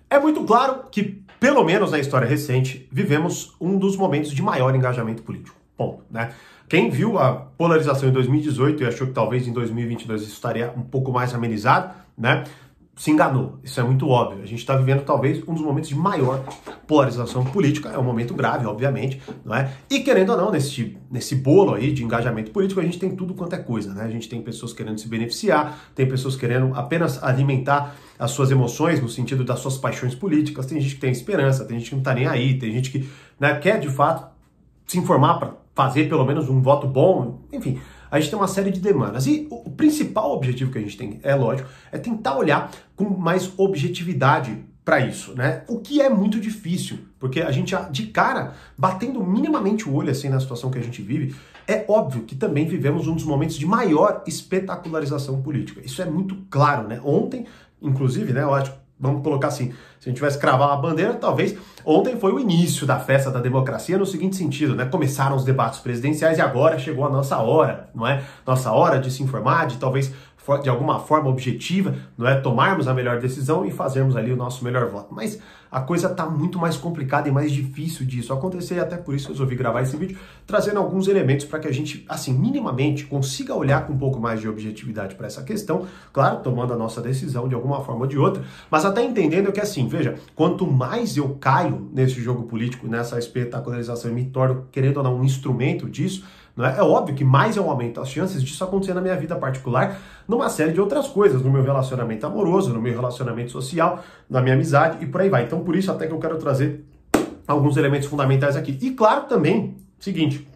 É muito claro que, pelo menos na história recente, vivemos um dos momentos de maior engajamento político. Ponto, né? Quem viu a polarização em 2018 e achou que talvez em 2022 isso estaria um pouco mais amenizado, né? Se enganou. Isso é muito óbvio. A gente está vivendo talvez um dos momentos de maior polarização política. É um momento grave, obviamente, não é? E querendo ou não, nesse bolo aí de engajamento político, a gente tem tudo quanto é coisa, né? A gente tem pessoas querendo se beneficiar, tem pessoas querendo apenas alimentar as suas emoções no sentido das suas paixões políticas, tem gente que tem esperança, tem gente que não tá nem aí, tem gente que, né, quer de fato se informar para fazer pelo menos um voto bom, enfim. A gente tem uma série de demandas. E o principal objetivo que a gente tem, é lógico, é tentar olhar com mais objetividade para isso, né? O que é muito difícil, porque a gente, de cara, batendo minimamente o olho assim na situação que a gente vive, é óbvio que também vivemos um dos momentos de maior espetacularização política. Isso é muito claro, né? Ontem, inclusive, né, eu acho, vamos colocar assim, se a gente tivesse cravar uma bandeira, talvez ontem foi o início da festa da democracia no seguinte sentido, né? Começaram os debates presidenciais e agora chegou a nossa hora, não é? Nossa hora de se informar, de talvez de alguma forma objetiva, não é? Tomarmos a melhor decisão e fazermos ali o nosso melhor voto. Mas a coisa tá muito mais complicada e mais difícil disso acontecer, e até por isso eu resolvi gravar esse vídeo, trazendo alguns elementos para que a gente, assim, minimamente consiga olhar com um pouco mais de objetividade para essa questão, claro, tomando a nossa decisão de alguma forma ou de outra, mas até entendendo que, assim, veja, quanto mais eu caio nesse jogo político, nessa espetacularização e me torno, querendo ou não, um instrumento disso, não é? É óbvio que mais eu aumento as chances disso acontecer na minha vida particular, numa série de outras coisas, no meu relacionamento amoroso, no meu relacionamento social, na minha amizade e por aí vai. Então, por isso até que eu quero trazer alguns elementos fundamentais aqui. E claro também, seguinte,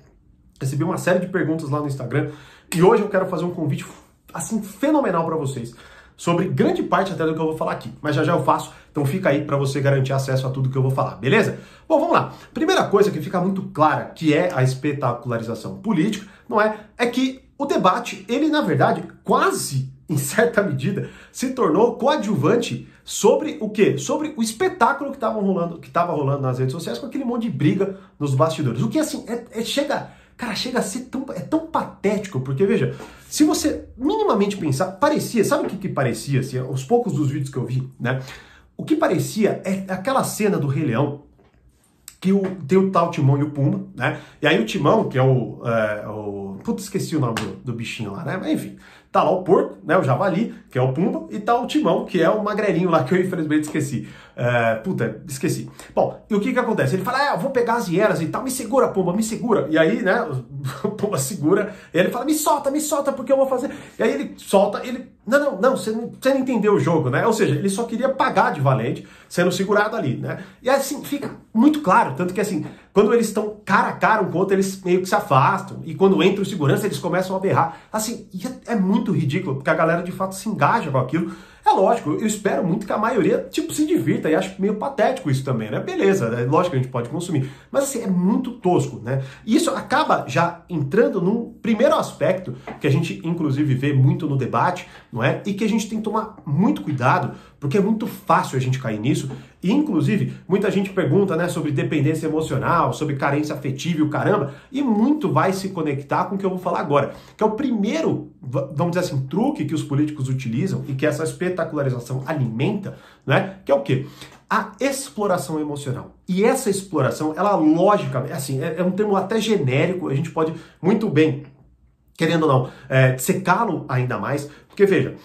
recebi uma série de perguntas lá no Instagram e hoje eu quero fazer um convite, assim, fenomenal para vocês, sobre grande parte até do que eu vou falar aqui, mas já eu faço, então fica aí para você garantir acesso a tudo que eu vou falar, beleza? Bom, vamos lá. Primeira coisa que fica muito clara, que é a espetacularização política, não é? É que o debate, ele na verdade, quase, em certa medida, se tornou coadjuvante sobre o quê? Sobre o espetáculo que estava rolando nas redes sociais com aquele monte de briga nos bastidores. O que, assim, chega a ser tão patético, porque, veja, se você minimamente pensar, parecia, sabe o que parecia, assim, aos poucos dos vídeos que eu vi, né? O que parecia é aquela cena do Rei Leão, que tem o tal Timão e o Pumba, né? E aí o Timão, que é putz, esqueci o nome do bichinho lá, né? Mas enfim, tá lá o porco, né? O javali, que é o Pumba, e tá o Timão, que é o magrelinho lá, que eu infelizmente esqueci. Esqueci. Bom, e o que acontece? Ele fala, eu vou pegar as hienas e tal, me segura, Pumba, me segura. E aí, né, o Pumba segura, e ele fala, me solta, porque eu vou fazer. E aí ele solta, não, você não entendeu o jogo, né? Ou seja, ele só queria pagar de valente, sendo segurado ali, né? E assim, fica muito claro, tanto que assim, quando eles estão cara a cara um com o outro, eles meio que se afastam, e quando entra o segurança, eles começam a berrar. Assim, é muito ridículo, porque a galera de fato se engaja com aquilo. É lógico, eu espero muito que a maioria, tipo, se divirta, e acho meio patético isso também, né? Beleza, é lógico que a gente pode consumir, mas assim, é muito tosco, né? E isso acaba já entrando num primeiro aspecto que a gente, inclusive, vê muito no debate, não é? E que a gente tem que tomar muito cuidado, porque é muito fácil a gente cair nisso, e inclusive, muita gente pergunta, né, sobre dependência emocional, sobre carência afetiva e o caramba, e muito vai se conectar com o que eu vou falar agora, que é o primeiro, vamos dizer assim, truque que os políticos utilizam e que essa espetacularização alimenta, né, que é o quê? A exploração emocional. E essa exploração, ela logicamente, assim, é um termo até genérico, a gente pode muito bem, querendo ou não, secá-lo ainda mais, porque veja,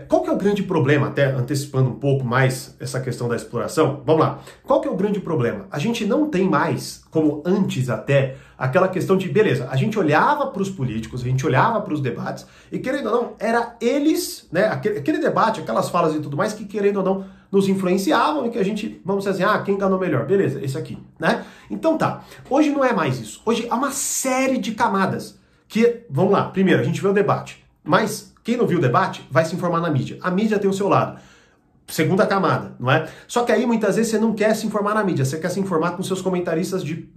qual que é o grande problema, até antecipando um pouco mais essa questão da exploração? Vamos lá. Qual que é o grande problema? A gente não tem mais, como antes até, aquela questão de, beleza, a gente olhava para os políticos, a gente olhava para os debates, e querendo ou não, era eles, né, aquele debate, aquelas falas e tudo mais, que querendo ou não, nos influenciavam e que a gente, vamos dizer assim, quem enganou melhor? Beleza, esse aqui, né? Então tá, hoje não é mais isso. Hoje há uma série de camadas que, vamos lá, primeiro, a gente vê o debate, mas quem não viu o debate vai se informar na mídia. A mídia tem o seu lado. Segunda camada, não é? Só que aí muitas vezes você não quer se informar na mídia, você quer se informar com seus comentaristas de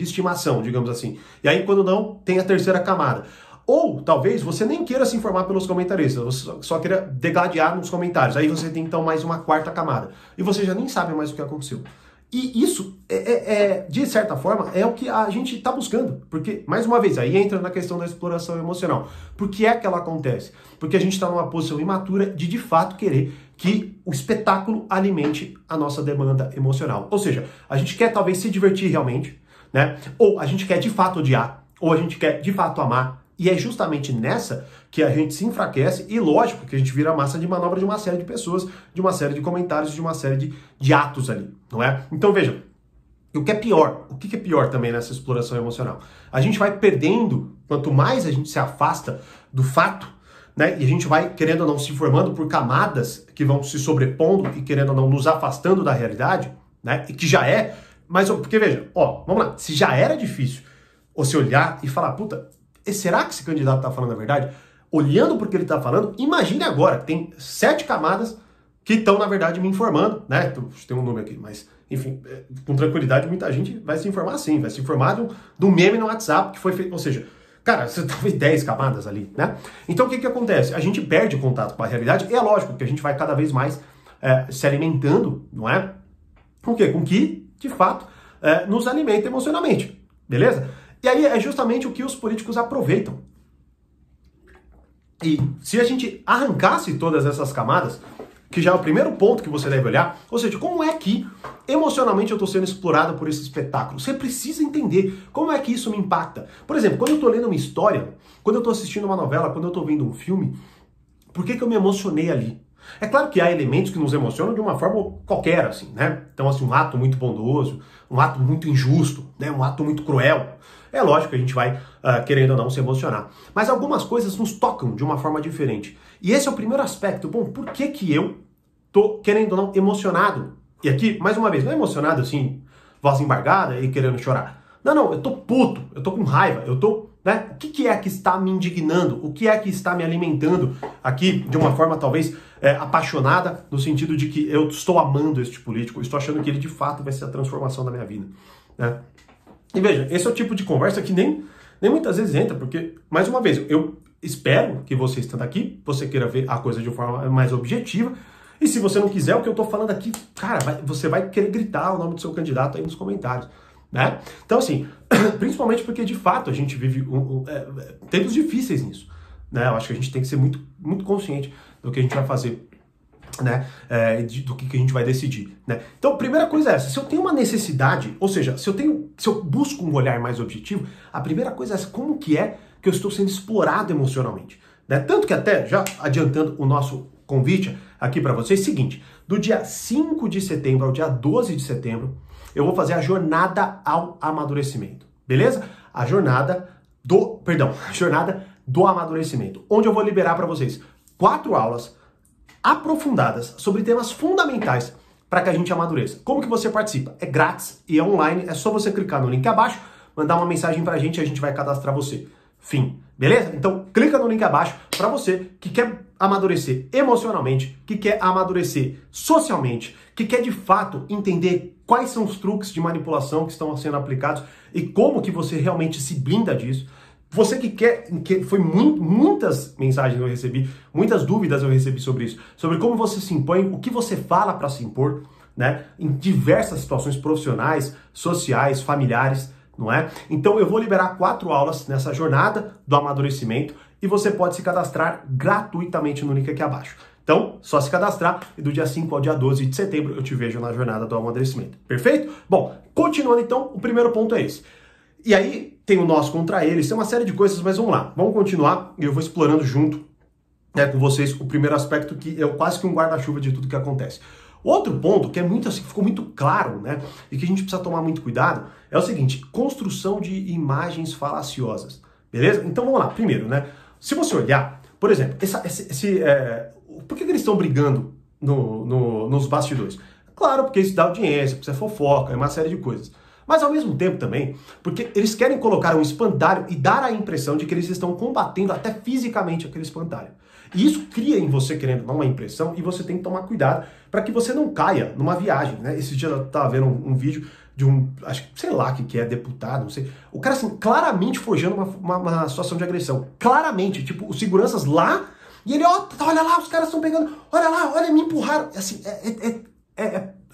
estimação, digamos assim. E aí quando não, tem a terceira camada. Ou talvez você nem queira se informar pelos comentaristas, você só queira degladiar nos comentários. Aí você tem então mais uma quarta camada. E você já nem sabe mais o que aconteceu. E isso, de certa forma, é o que a gente está buscando. Porque, mais uma vez, aí entra na questão da exploração emocional. Por que é que ela acontece? Porque a gente está numa posição imatura de fato, querer que o espetáculo alimente a nossa demanda emocional. Ou seja, a gente quer talvez se divertir realmente, né? Ou a gente quer de fato odiar, ou a gente quer de fato amar. E é justamente nessa que a gente se enfraquece e, lógico, que a gente vira massa de manobra de uma série de pessoas, de uma série de comentários, de uma série de atos ali, não é? Então, veja, o que é pior? O que é pior também nessa exploração emocional? A gente vai perdendo, quanto mais a gente se afasta do fato, né? E a gente vai, querendo ou não, se formando por camadas que vão se sobrepondo e, querendo ou não, nos afastando da realidade, né? E que já é, mas, porque veja, ó, vamos lá, se já era difícil você olhar e falar, puta, será que esse candidato tá falando a verdade? Olhando porque ele tá falando, imagine agora, tem 7 camadas que estão, na verdade, me informando, né? Tem um nome aqui, mas, enfim, com tranquilidade, muita gente vai se informar assim, vai se informar de um meme no WhatsApp que foi feito, ou seja, cara, você talvez 10 camadas ali, né? Então, o que acontece? A gente perde contato com a realidade, e é lógico que a gente vai cada vez mais se alimentando, não é? Com o quê? Com que, de fato, nos alimenta emocionalmente, beleza? E aí é justamente o que os políticos aproveitam. E se a gente arrancasse todas essas camadas, que já é o primeiro ponto que você deve olhar, ou seja, como é que emocionalmente eu estou sendo explorado por esse espetáculo? Você precisa entender como é que isso me impacta. Por exemplo, quando eu estou lendo uma história, quando eu estou assistindo uma novela, quando eu estou vendo um filme, por que eu me emocionei ali? É claro que há elementos que nos emocionam de uma forma qualquer, assim, né? Então, assim, um ato muito bondoso, um ato muito injusto, né? Um ato muito cruel. É lógico que a gente vai, querendo ou não, se emocionar. Mas algumas coisas nos tocam de uma forma diferente. E esse é o primeiro aspecto. Bom, por que eu tô, querendo ou não, emocionado? E aqui, mais uma vez, não é emocionado assim, voz embargada e querendo chorar. Não, eu tô puto, eu tô com raiva, eu tô, né? O que é que está me indignando? O que é que está me alimentando aqui de uma forma talvez apaixonada, no sentido de que eu estou amando este político, eu estou achando que ele de fato vai ser a transformação da minha vida, né? E veja, esse é o tipo de conversa que nem muitas vezes entra, porque, mais uma vez, eu espero que você estando aqui, você queira ver a coisa de uma forma mais objetiva, e se você não quiser, o que eu estou falando aqui, cara, você vai querer gritar o nome do seu candidato aí nos comentários, né? Então, assim, principalmente porque, de fato, a gente vive tempos difíceis nisso, né? Eu acho que a gente tem que ser muito, muito consciente do que a gente vai fazer, né, do que a gente vai decidir, né? Então, a primeira coisa é essa: se eu tenho uma necessidade, ou seja, se eu busco um olhar mais objetivo, a primeira coisa é essa: como que eu estou sendo explorado emocionalmente, né? Tanto que até, já adiantando o nosso convite aqui para vocês, seguinte: do dia 5 de setembro ao dia 12 de setembro, eu vou fazer a jornada ao amadurecimento, beleza? A jornada do amadurecimento, onde eu vou liberar para vocês 4 aulas aprofundadas sobre temas fundamentais para que a gente amadureça. Como que você participa? É grátis e é online, é só você clicar no link abaixo, mandar uma mensagem pra gente e a gente vai cadastrar você. Fim. Beleza? Então clica no link abaixo para você que quer amadurecer emocionalmente, que quer amadurecer socialmente, que quer de fato entender quais são os truques de manipulação que estão sendo aplicados e como que você realmente se blinda disso. Você que foi muitas mensagens eu recebi, muitas dúvidas eu recebi sobre isso, sobre como você se impõe, o que você fala para se impor, né, em diversas situações profissionais, sociais, familiares, não é? Então eu vou liberar 4 aulas nessa jornada do amadurecimento e você pode se cadastrar gratuitamente no link aqui abaixo. Então, só se cadastrar e do dia 5 ao dia 12 de setembro eu te vejo na jornada do amadurecimento. Perfeito? Bom, continuando então, o primeiro ponto é esse. E aí tem o nós contra eles, tem uma série de coisas, mas vamos lá. Vamos continuar e eu vou explorando junto, né, com vocês o primeiro aspecto que é quase que um guarda-chuva de tudo que acontece. Outro ponto que é muito assim, ficou muito claro, né, e que a gente precisa tomar muito cuidado, é o seguinte: construção de imagens falaciosas, beleza? Então vamos lá. Primeiro, né, se você olhar, por exemplo, por que eles estão brigando nos bastidores? Claro, porque isso dá audiência, porque isso é fofoca, é uma série de coisas. Mas ao mesmo tempo também, porque eles querem colocar um espantalho e dar a impressão de que eles estão combatendo até fisicamente aquele espantalho. E isso cria em você, querendo dar uma impressão, e você tem que tomar cuidado para que você não caia numa viagem, né? Esse dia eu estava vendo um vídeo de acho que sei lá que é deputado, não sei. O cara assim, claramente forjando uma situação de agressão. Claramente, tipo, os seguranças lá, e ele, olha lá, os caras estão pegando, olha lá, olha, me empurraram. Assim,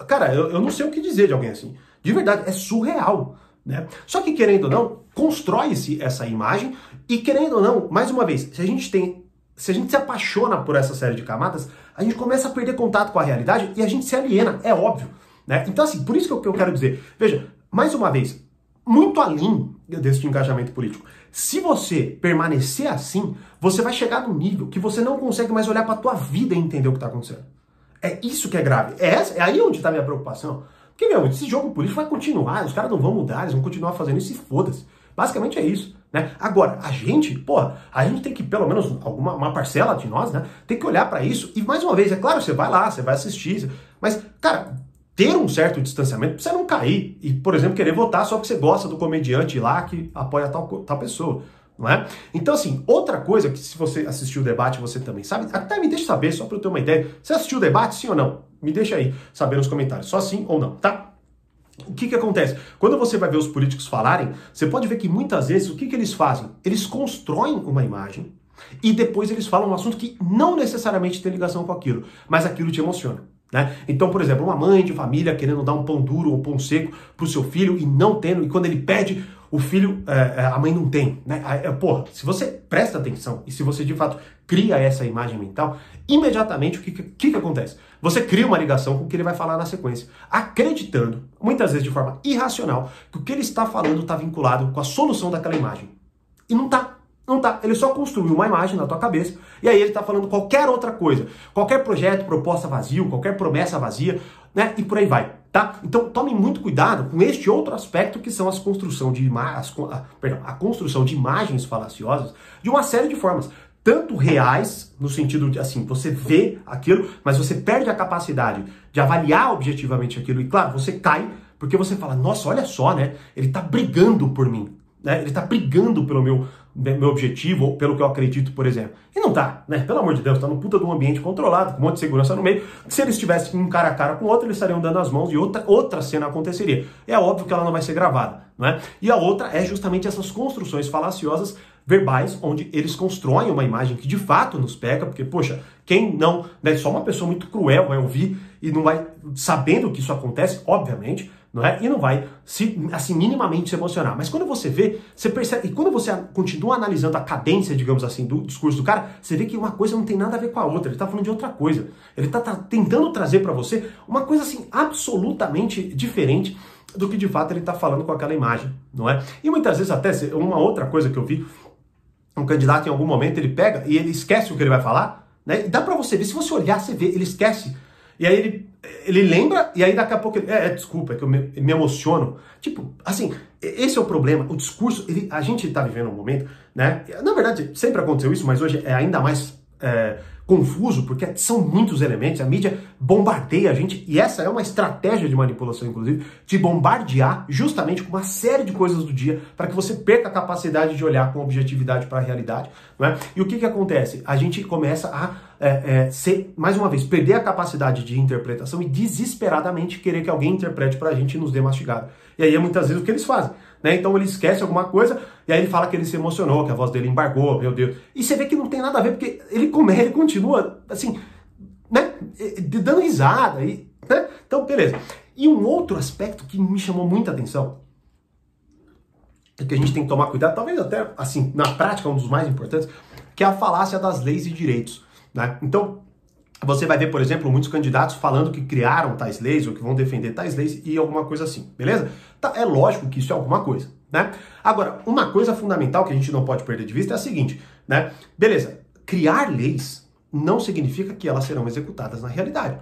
cara, eu não sei o que dizer de alguém assim. De verdade, é surreal, né? Só que, querendo ou não, constrói-se essa imagem e, querendo ou não, mais uma vez, se a gente tem se a gente se apaixona por essa série de camadas, a gente começa a perder contato com a realidade e a gente se aliena, é óbvio, né? Então, assim, por isso que eu quero dizer, veja, mais uma vez, muito além desse engajamento político, se você permanecer assim, você vai chegar num nível que você não consegue mais olhar para a tua vida e entender o que está acontecendo. É isso que é grave. É aí onde está a minha preocupação. Porque, meu, esse jogo político vai continuar, os caras não vão mudar, eles vão continuar fazendo isso e foda-se. Basicamente é isso, né? Agora, a gente tem que, pelo menos uma parcela de nós, né, tem que olhar para isso e, mais uma vez, é claro, você vai lá, você vai assistir, mas, cara, ter um certo distanciamento pra você não cair e, por exemplo, querer votar só porque você gosta do comediante lá que apoia tal pessoa, não é? Então, assim, outra coisa que se você assistiu o debate, você também sabe, até me deixa saber, só para eu ter uma ideia, você assistiu o debate, sim ou não? Me deixa aí saber nos comentários, só sim ou não, tá? O que acontece? Quando você vai ver os políticos falarem, você pode ver que muitas vezes o que eles fazem? Eles constroem uma imagem e depois eles falam um assunto que não necessariamente tem ligação com aquilo, mas aquilo te emociona. Né? Então, por exemplo, uma mãe de família querendo dar um pão duro ou um pão seco pro seu filho e não tendo, e quando ele pede, o filho, a mãe não tem. Né? Porra, se você presta atenção e se você de fato cria essa imagem mental, imediatamente o que acontece? Você cria uma ligação com o que ele vai falar na sequência, acreditando, muitas vezes de forma irracional, que o que ele está falando está vinculado com a solução daquela imagem. E não está. Não tá, ele só construiu uma imagem na tua cabeça e aí ele tá falando qualquer outra coisa, qualquer projeto, proposta vazio, qualquer promessa vazia, né? E por aí vai, tá? Então tome muito cuidado com este outro aspecto que são a construção de imagens falaciosas de uma série de formas, tanto reais, no sentido de, assim, você vê aquilo, mas você perde a capacidade de avaliar objetivamente aquilo e, claro, você cai porque você fala, nossa, olha só, né? Ele tá brigando por mim. Né? Ele está brigando pelo meu objetivo ou pelo que eu acredito, por exemplo. E não tá, né? Pelo amor de Deus, tá no puta de um ambiente controlado, com um monte de segurança no meio. Se eles estivessem um cara a cara com o outro, eles estariam dando as mãos e outra cena aconteceria. É óbvio que ela não vai ser gravada, não é? E a outra é justamente essas construções falaciosas verbais, onde eles constroem uma imagem que de fato nos pega, porque, poxa, quem não, né, só uma pessoa muito cruel vai ouvir e não vai, sabendo que isso acontece, obviamente, não é? E não vai assim, minimamente se emocionar. Mas quando você vê, você percebe, e quando você continua analisando a cadência, digamos assim, do discurso do cara, você vê que uma coisa não tem nada a ver com a outra, ele tá falando de outra coisa. Ele tá tentando trazer para você uma coisa assim, absolutamente diferente do que de fato ele tá falando com aquela imagem, não é? E muitas vezes até, uma outra coisa que eu vi, um candidato em algum momento, ele pega e ele esquece o que ele vai falar, né? E dá para você ver, se você olhar, você vê, ele esquece. E aí ele lembra, e aí daqui a pouco ele... desculpa, é que eu me emociono. Tipo, assim, esse é o problema. O discurso, a gente tá vivendo um momento, né? Na verdade, sempre aconteceu isso, mas hoje é ainda mais confuso, porque são muitos elementos, a mídia bombardeia a gente, e essa é uma estratégia de manipulação, inclusive, de bombardear justamente com uma série de coisas do dia, para que você perca a capacidade de olhar com objetividade para a realidade, não é? E o que acontece? A gente começa a mais uma vez, perder a capacidade de interpretação e desesperadamente querer que alguém interprete pra gente e nos dê mastigado. E aí é muitas vezes o que eles fazem, né? Então ele esquece alguma coisa e aí ele fala que ele se emocionou, que a voz dele embargou, meu Deus. E você vê que não tem nada a ver, porque ele continua, assim, né? Dando risada, né? Então, beleza. E um outro aspecto que me chamou muita atenção, que a gente tem que tomar cuidado, talvez até, assim, na prática, um dos mais importantes, que é a falácia das leis e direitos. Né? Então, você vai ver, por exemplo, muitos candidatos falando que criaram tais leis ou que vão defender tais leis e alguma coisa assim, beleza? Tá, é lógico que isso é alguma coisa, né? Agora, uma coisa fundamental que a gente não pode perder de vista é a seguinte, né? Beleza, criar leis não significa que elas serão executadas na realidade.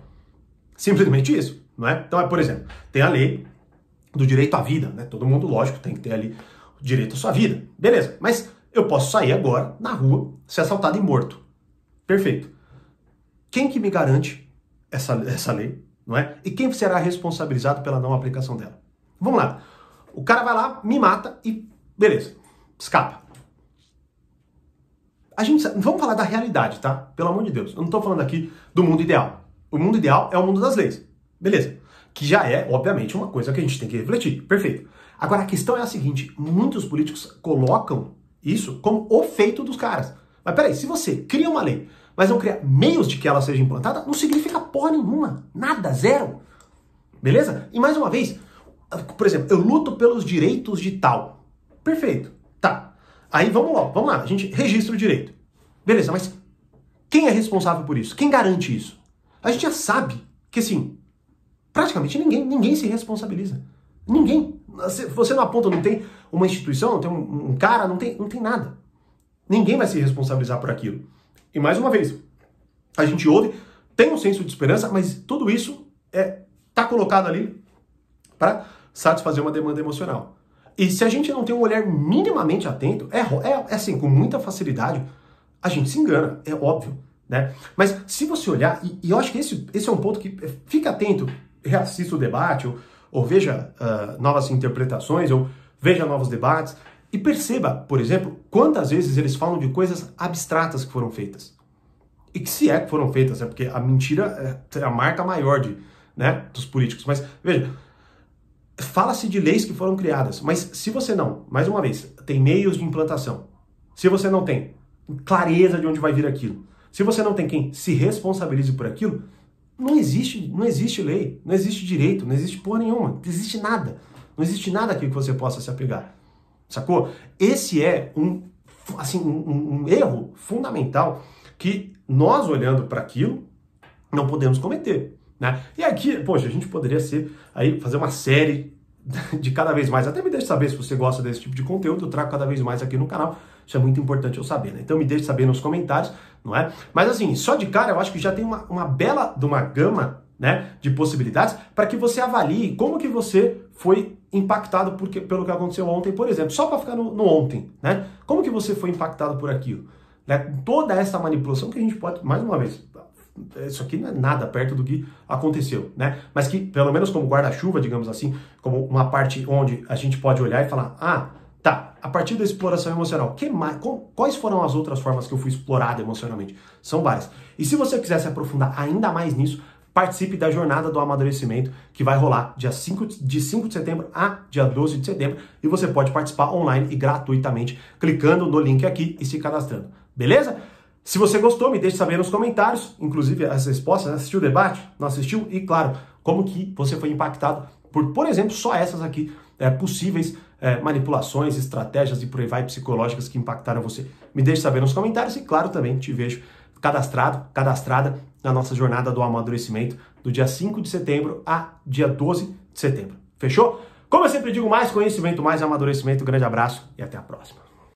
Simplesmente isso, não é? Então, por exemplo, tem a lei do direito à vida, né? Todo mundo, lógico, tem que ter ali o direito à sua vida, beleza? Mas eu posso sair agora na rua, ser assaltado e morto. Perfeito. Quem que me garante essa lei, não é? E quem será responsabilizado pela não aplicação dela? Vamos lá. O cara vai lá, me mata e beleza, escapa. Vamos falar da realidade, tá? Pelo amor de Deus. Eu não estou falando aqui do mundo ideal. O mundo ideal é o mundo das leis. Beleza. Que já é, obviamente, uma coisa que a gente tem que refletir. Perfeito. Agora, a questão é a seguinte. Muitos políticos colocam isso como o feito dos caras. Mas peraí, se você cria uma lei, mas não cria meios de que ela seja implantada, não significa porra nenhuma. Nada, zero. Beleza? E mais uma vez, por exemplo, eu luto pelos direitos de tal. Perfeito. Tá. Aí vamos lá, a gente registra o direito. Beleza, mas Quem é responsável por isso? Quem garante isso? A gente já sabe que, assim, praticamente ninguém se responsabiliza. Ninguém. Você não aponta, não tem uma instituição, não tem um cara, não tem nada. Ninguém vai se responsabilizar por aquilo. E mais uma vez, a gente ouve, tem um senso de esperança, mas tudo isso tá colocado ali para satisfazer uma demanda emocional. E se a gente não tem um olhar minimamente atento, assim, com muita facilidade, a gente se engana, é óbvio, né? Mas se você olhar, e eu acho que esse é um ponto que fica atento, reassista o debate, ou veja novas interpretações, ou veja novos debates, e perceba, por exemplo, quantas vezes eles falam de coisas abstratas que foram feitas. E que se é que foram feitas, porque a mentira é a marca maior dos políticos. Mas, veja, fala-se de leis que foram criadas, mas se você não, mais uma vez, tem meios de implantação, se você não tem clareza de onde vai vir aquilo, se você não tem quem se responsabilize por aquilo, não existe lei, não existe direito, não existe porra nenhuma, não existe nada. Não existe nada aqui que você possa se apegar. Sacou? Esse é um erro fundamental que nós, olhando para aquilo, não podemos cometer. Né? E aqui, poxa, a gente poderia fazer uma série de cada vez mais. Até me deixe saber se você gosta desse tipo de conteúdo, eu trago cada vez mais aqui no canal. Isso é muito importante eu saber, né? Então me deixe saber nos comentários, não é? Mas assim, só de cara eu acho que já tem uma bela de uma gama, né, de possibilidades para que você avalie como que você foi impactado pelo que aconteceu ontem, por exemplo. Só para ficar no ontem, né? Como que você foi impactado por aquilo? Né? Toda essa manipulação que a gente pode, mais uma vez, isso aqui não é nada perto do que aconteceu, né? Mas que, pelo menos como guarda-chuva, digamos assim, como uma parte onde a gente pode olhar e falar, tá, a partir da exploração emocional, quais foram as outras formas que eu fui explorado emocionalmente? São várias. E se você quiser se aprofundar ainda mais nisso, participe da Jornada do Amadurecimento, que vai rolar de 5 de setembro a dia 12 de setembro, e você pode participar online e gratuitamente, clicando no link aqui e se cadastrando. Beleza? Se você gostou, me deixe saber nos comentários, inclusive as respostas, assistiu o debate, não assistiu? E claro, como que você foi impactado por exemplo, só essas aqui possíveis manipulações, estratégias e por aí vai psicológicas que impactaram você. Me deixe saber nos comentários e claro, também te vejo cadastrada na nossa Jornada do Amadurecimento, do dia 5 de setembro a dia 12 de setembro. Fechou? Como eu sempre digo, mais conhecimento, mais amadurecimento. Um grande abraço e até a próxima.